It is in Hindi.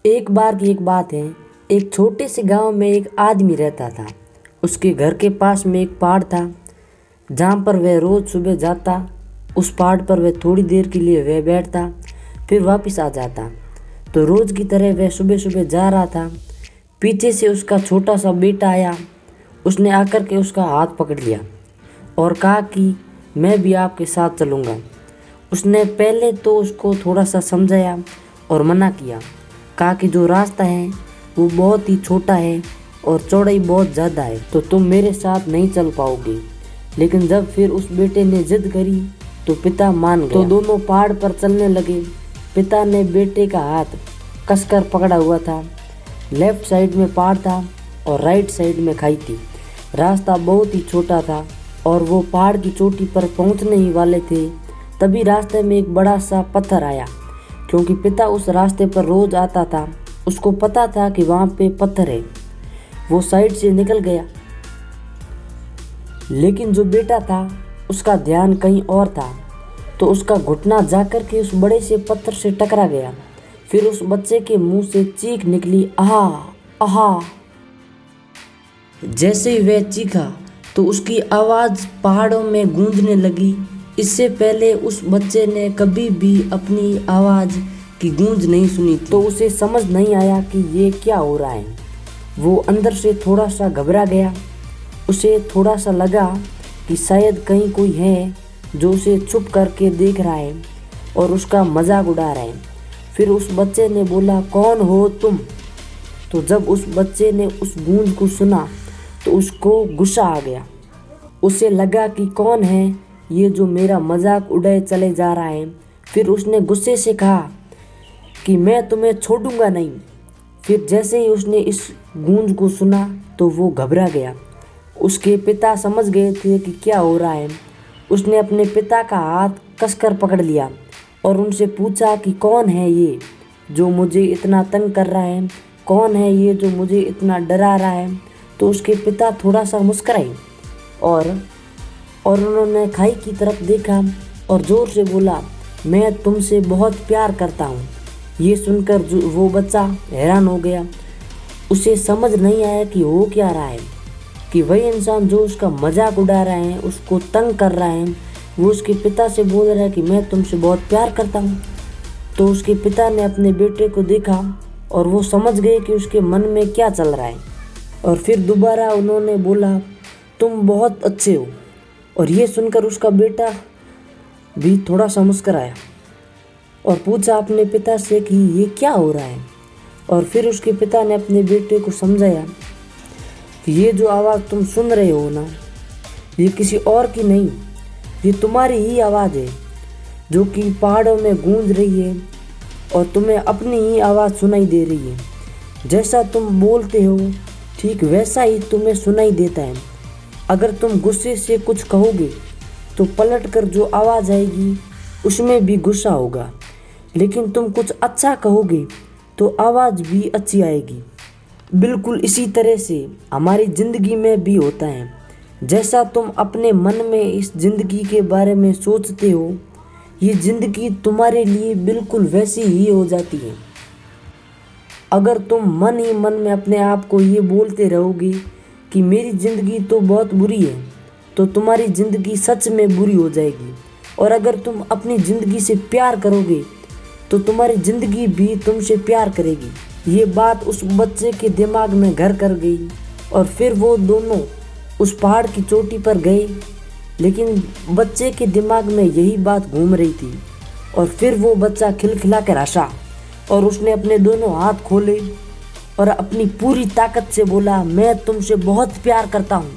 एक बार की एक बात है। एक छोटे से गांव में एक आदमी रहता था। उसके घर के पास में एक पहाड़ था जहां पर वह रोज़ सुबह जाता। उस पहाड़ पर वह थोड़ी देर के लिए वह बैठता, फिर वापस आ जाता। तो रोज़ की तरह वह सुबह सुबह जा रहा था। पीछे से उसका छोटा सा बेटा आया। उसने आकर के उसका हाथ पकड़ लिया और कहा कि मैं भी आपके साथ चलूँगा। उसने पहले तो उसको थोड़ा सा समझाया और मना किया। कहा कि जो रास्ता है वो बहुत ही छोटा है और चौड़ाई बहुत ज़्यादा है, तो तुम मेरे साथ नहीं चल पाओगे। लेकिन जब फिर उस बेटे ने जिद करी तो पिता मान गया। तो दोनों पहाड़ पर चलने लगे। पिता ने बेटे का हाथ कसकर पकड़ा हुआ था। लेफ्ट साइड में पहाड़ था और राइट साइड में खाई थी। रास्ता बहुत ही छोटा था और वो पहाड़ की चोटी पर पहुंचने ही वाले थे। तभी रास्ते में एक बड़ा सा पत्थर आया। क्योंकि पिता उस रास्ते पर रोज आता था, उसको पता था कि वहाँ पे पत्थर है। वो साइड से निकल गया। लेकिन जो बेटा था उसका ध्यान कहीं और था, तो उसका घुटना जाकर के उस बड़े से पत्थर से टकरा गया। फिर उस बच्चे के मुंह से चीख निकली, आहा आहा। जैसे ही वह चीखा तो उसकी आवाज़ पहाड़ों में गूंजने लगी। इससे पहले उस बच्चे ने कभी भी अपनी आवाज़ की गूंज नहीं सुनी, तो उसे समझ नहीं आया कि ये क्या हो रहा है। वो अंदर से थोड़ा सा घबरा गया। उसे थोड़ा सा लगा कि शायद कहीं कोई है जो उसे छुप करके देख रहा है और उसका मजाक उड़ा रहा है। फिर उस बच्चे ने बोला, कौन हो तुम? तो जब उस बच्चे ने उस गूंज को सुना तो उसको गुस्सा आ गया। उसे लगा कि कौन है ये जो मेरा मजाक उड़ाए चले जा रहा है। फिर उसने गुस्से से कहा कि मैं तुम्हें छोड़ूंगा नहीं। फिर जैसे ही उसने इस गूंज को सुना तो वो घबरा गया। उसके पिता समझ गए थे कि क्या हो रहा है। उसने अपने पिता का हाथ कसकर पकड़ लिया और उनसे पूछा कि कौन है ये जो मुझे इतना तंग कर रहा है, कौन है ये जो मुझे इतना डरा रहा है। तो उसके पिता थोड़ा सा मुस्कुराए और उन्होंने खाई की तरफ देखा और ज़ोर से बोला, मैं तुमसे बहुत प्यार करता हूँ। ये सुनकर वो बच्चा हैरान हो गया। उसे समझ नहीं आया कि हो क्या रहा है, कि वही इंसान जो उसका मजाक उड़ा रहा है, उसको तंग कर रहा है, वो उसके पिता से बोल रहा है कि मैं तुमसे बहुत प्यार करता हूँ। तो उसके पिता ने अपने बेटे को देखा और वो समझ गए कि उसके मन में क्या चल रहा है। और फिर दोबारा उन्होंने बोला, तुम बहुत अच्छे हो। और ये सुनकर उसका बेटा भी थोड़ा सा मुस्कुराया और पूछा अपने पिता से कि ये क्या हो रहा है। और फिर उसके पिता ने अपने बेटे को समझाया कि ये जो आवाज़ तुम सुन रहे हो ना, ये किसी और की नहीं, ये तुम्हारी ही आवाज़ है जो कि पहाड़ों में गूंज रही है और तुम्हें अपनी ही आवाज़ सुनाई दे रही है। जैसा तुम बोलते हो ठीक वैसा ही तुम्हें सुनाई देता है। अगर तुम गुस्से से कुछ कहोगे तो पलट कर जो आवाज़ आएगी उसमें भी गुस्सा होगा, लेकिन तुम कुछ अच्छा कहोगे तो आवाज़ भी अच्छी आएगी। बिल्कुल इसी तरह से हमारी ज़िंदगी में भी होता है। जैसा तुम अपने मन में इस ज़िंदगी के बारे में सोचते हो, ये ज़िंदगी तुम्हारे लिए बिल्कुल वैसी ही हो जाती है। अगर तुम मन ही मन में अपने आप को ये बोलते रहोगे कि मेरी ज़िंदगी तो बहुत बुरी है, तो तुम्हारी ज़िंदगी सच में बुरी हो जाएगी। और अगर तुम अपनी ज़िंदगी से प्यार करोगे तो तुम्हारी ज़िंदगी भी तुमसे प्यार करेगी। ये बात उस बच्चे के दिमाग में घर कर गई और फिर वो दोनों उस पहाड़ की चोटी पर गए। लेकिन बच्चे के दिमाग में यही बात घूम रही थी। और फिर वो बच्चा खिलखिला कर हंसा और उसने अपने दोनों हाथ खोले और अपनी पूरी ताकत से बोला, मैं तुमसे बहुत प्यार करता हूँ।